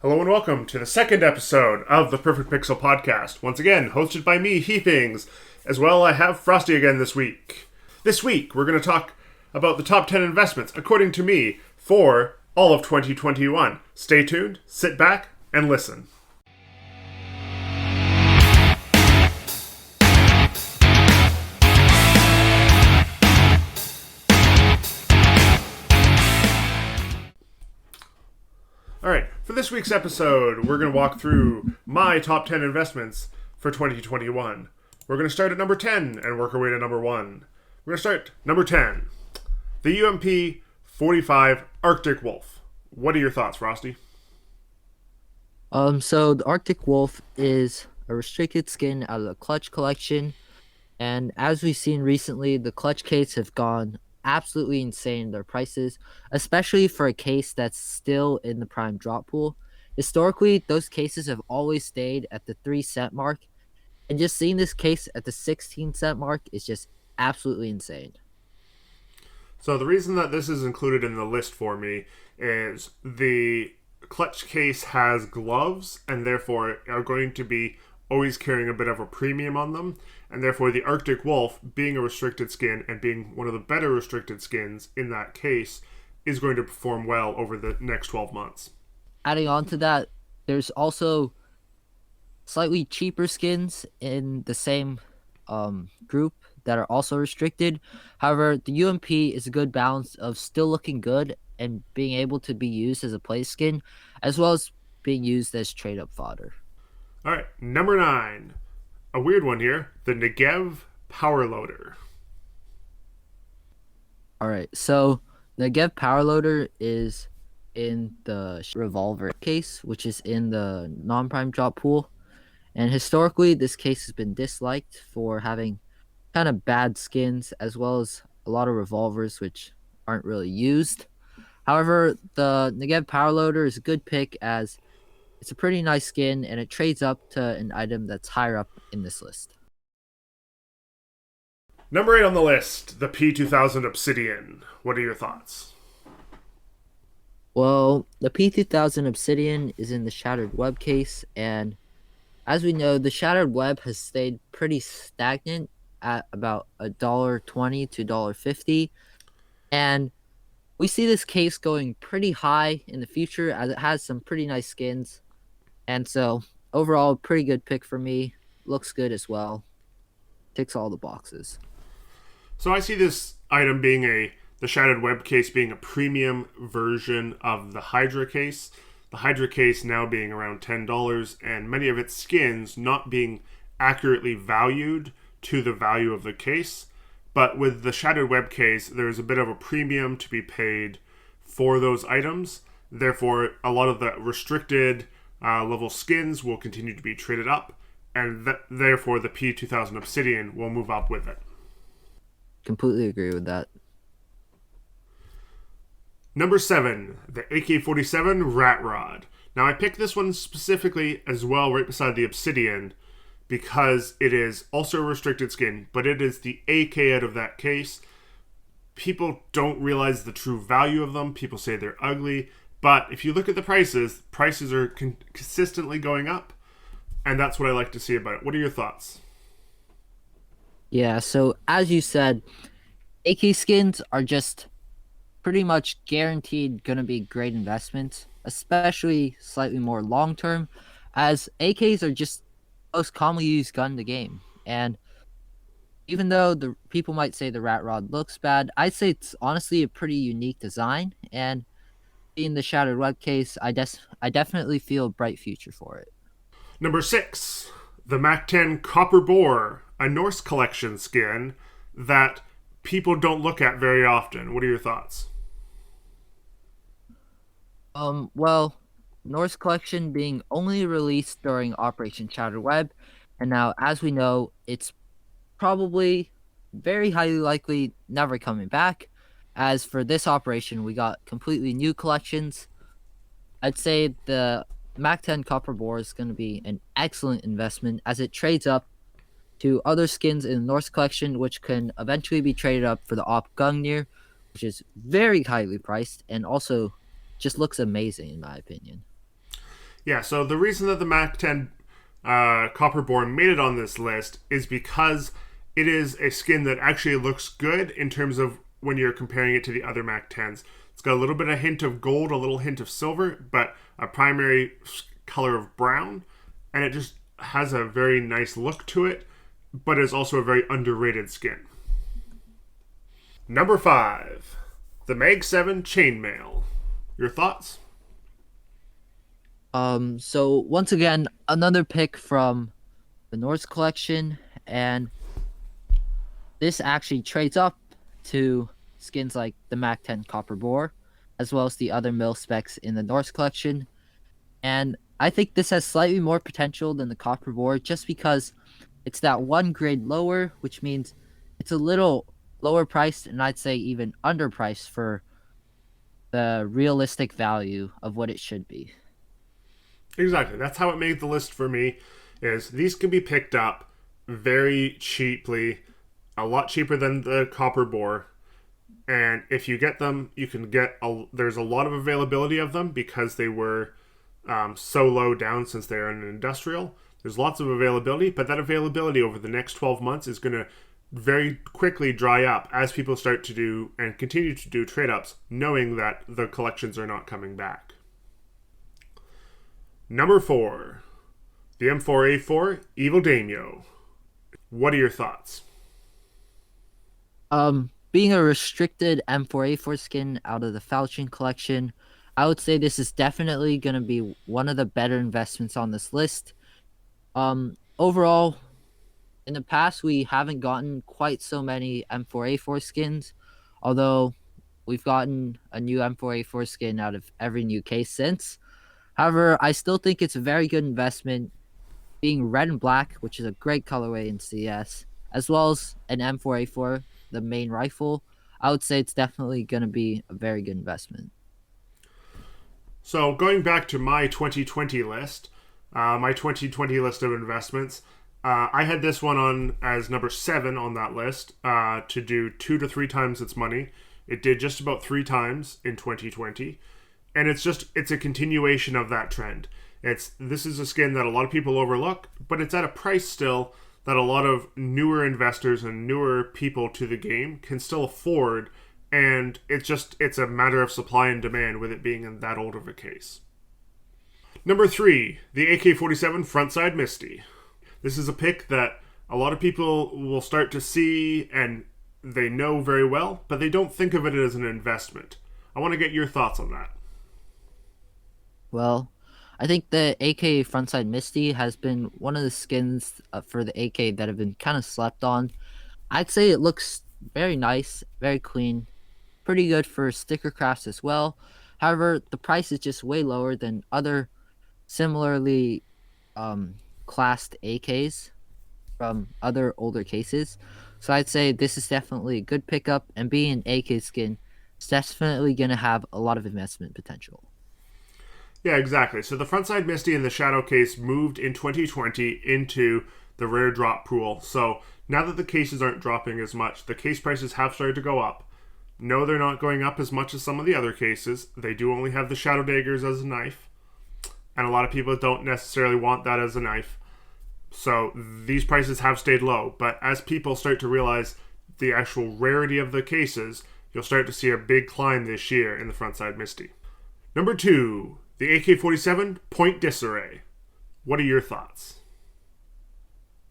Hello and welcome to the second episode of the Perfect Pixel Podcast. Once again, hosted by me, Heepings. As well, I have Frosty again this week. This week, we're going to talk about the top 10 investments, according to me, for all of 2021. Stay tuned, sit back, and listen. Alright, for this week's episode, we're going to walk through my top 10 investments for 2021. We're going to start at number 10 and work our way to number 1. We're going to start number 10. The UMP 45 Arctic Wolf. What are your thoughts, Frosty? So the Arctic Wolf is a restricted skin out of the Clutch collection, and as we've seen recently, the Clutch case have gone absolutely insane in their prices, especially for a case that's still in the prime drop pool. Historically, those cases have always stayed at the 3 cent mark, and just seeing this case at the 16 cent mark is just absolutely insane. So the reason that this is included in the list for me is the Clutch case has gloves and therefore are going to be always carrying a bit of a premium on them, and therefore the Arctic Wolf, being a restricted skin and being one of the better restricted skins in that case, is going to perform well over the next 12 months. Adding on to that, there's also slightly cheaper skins in the same group that are also restricted. However, the UMP is a good balance of still looking good and being able to be used as a play skin, as well as being used as trade up fodder. Alright, number 9. A weird one here. The Negev Power Loader. Alright, so the Negev Power Loader is in the Revolver case, which is in the non-prime drop pool. And historically, this case has been disliked for having kind of bad skins, as well as a lot of revolvers which aren't really used. However, the Negev Power Loader is a good pick as it's a pretty nice skin and it trades up to an item that's higher up in this list. Number 8 on the list, the P2000 Obsidian. What are your thoughts? Well, the P2000 Obsidian is in the Shattered Web case, and as we know, the Shattered Web has stayed pretty stagnant at about $1.20 to $1.50, and we see this case going pretty high in the future as it has some pretty nice skins. And so, overall, pretty good pick for me. Looks good as well. Ticks all the boxes. So I see this item being the Shattered Web case being a premium version of the Hydra case. The Hydra case now being around $10, and many of its skins not being accurately valued to the value of the case. But with the Shattered Web case, there's a bit of a premium to be paid for those items. Therefore, a lot of the restricted level skins will continue to be traded up, and therefore the P2000 Obsidian will move up with it. Completely agree with that. Number 7, the AK-47 Rat Rod. Now, I picked this one specifically as well right beside the Obsidian because it is also a restricted skin, but it is the AK out of that case. People don't realize the true value of them. People say they're ugly, but if you look at the prices are consistently going up, and that's what I like to see about it. What are your thoughts? Yeah, so as you said, AK skins are just pretty much guaranteed going to be great investments, especially slightly more long term, as AKs are just the most commonly used gun in the game. And even though the people might say the Rat Rod looks bad, I'd say it's honestly a pretty unique design. And in the Shattered Web case, I definitely feel a bright future for it. Number 6, the Mac 10 Copper Borre, a Norse collection skin that people don't look at very often. What are your thoughts? Well, Norse collection being only released during Operation Shattered Web, and now, as we know, it's probably very highly likely never coming back. As for this operation, we got completely new collections. I'd say the Mac 10 Copper Borre is going to be an excellent investment as it trades up to other skins in the Norse collection, which can eventually be traded up for the Op Gungnir, which is very highly priced and also just looks amazing in my opinion. Yeah, so the reason that the Mac 10 Copper Borre made it on this list is because it is a skin that actually looks good in terms of when you're comparing it to the other Mac 10s. It's got a little bit of hint of gold, a little hint of silver, but a primary color of brown, and it just has a very nice look to it, but is also a very underrated skin. Number 5, the Mag 7 Chainmail. Your thoughts? So once again, another pick from the Norse collection, and this actually trades up to skins like the Mac 10 Copper Borre, as well as the other Mil-Specs in the Norse collection. And I think this has slightly more potential than the Copper Borre just because it's that one grade lower, which means it's a little lower priced, and I'd say even underpriced for the realistic value of what it should be. Exactly. That's how it made the list for me. Is these can be picked up very cheaply, a lot cheaper than the Copper Borre. And if you get them, you can get there's a lot of availability of them because they were so low down since they're in an industrial. There's lots of availability, but that availability over the next 12 months is going to very quickly dry up as people start to do and continue to do trade ups, knowing that the collections are not coming back. Number 4, the M4A4 Evil Daimyo. What are your thoughts? Being a restricted M4A4 skin out of the Falchion collection, I would say this is definitely going to be one of the better investments on this list. Overall, in the past, we haven't gotten quite so many M4A4 skins, although we've gotten a new M4A4 skin out of every new case since. However, I still think it's a very good investment, being red and black, which is a great colorway in CS, as well as an M4A4, the main rifle. I would say it's definitely going to be a very good investment. So going back to my 2020 list, my 2020 list of investments, I had this one on as number 7 on that list to do 2 to 3 times its money. It did just about 3 times in 2020, and it's a continuation of that trend. This is a skin that a lot of people overlook, but it's at a price still that a lot of newer investors and newer people to the game can still afford, and it's a matter of supply and demand with it being in that old of a case. Number 3, the AK-47 Frontside Misty. This is a pick that a lot of people will start to see and they know very well, but they don't think of it as an investment. I want to get your thoughts on that. Well, I think the AK Frontside Misty has been one of the skins for the AK that have been kind of slept on. I'd say it looks very nice, very clean, pretty good for sticker crafts as well. However, the price is just way lower than other similarly classed AKs from other older cases. So I'd say this is definitely a good pickup, and being an AK skin, it's definitely going to have a lot of investment potential. Yeah, exactly. So the Frontside Misty and the Shadow case moved in 2020 into the rare drop pool. So now that the cases aren't dropping as much, the case prices have started to go up. No, they're not going up as much as some of the other cases. They do only have the Shadow Daggers as a knife, and a lot of people don't necessarily want that as a knife. So these prices have stayed low, but as people start to realize the actual rarity of the cases, you'll start to see a big climb this year in the Frontside Misty. Number 2, the AK-47 Point Disarray. What are your thoughts?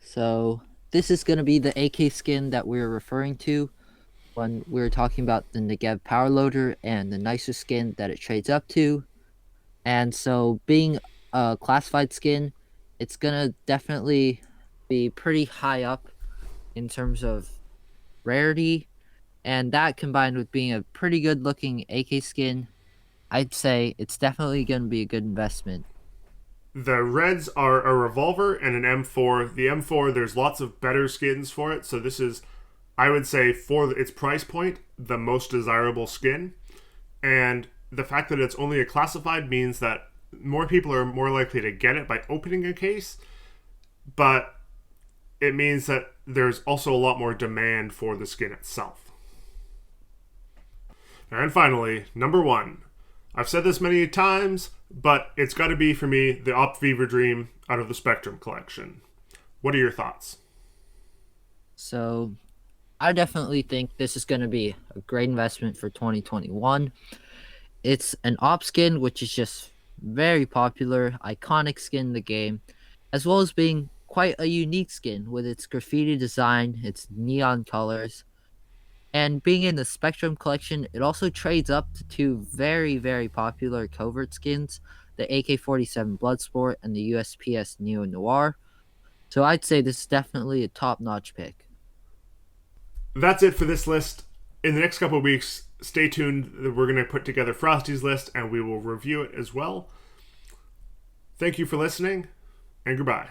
So this is going to be the AK skin that we were referring to when we were talking about the Negev power loader and the nicer skin that it trades up to. And so being a classified skin, it's going to definitely be pretty high up in terms of rarity. And that combined with being a pretty good looking AK skin, I'd say it's definitely going to be a good investment. The reds are a Revolver and an M4. The M4, there's lots of better skins for it, so this is, I would say, for its price point, the most desirable skin. And the fact that it's only a classified means that more people are more likely to get it by opening a case, but it means that there's also a lot more demand for the skin itself. And finally, number 1, I've said this many times, but it's got to be for me the Op Fever Dream out of the Spectrum collection. What are your thoughts? So I definitely think this is going to be a great investment for 2021. It's an op skin, which is just very popular, iconic skin in the game, as well as being quite a unique skin with its graffiti design, its neon colors, and being in the Spectrum collection. It also trades up to two very, very popular covert skins, the AK-47 Bloodsport and the USPS Neo Noir. So I'd say this is definitely a top-notch pick. That's it for this list. In the next couple of weeks, stay tuned. We're going to put together Frosty's list and we will review it as well. Thank you for listening, and goodbye.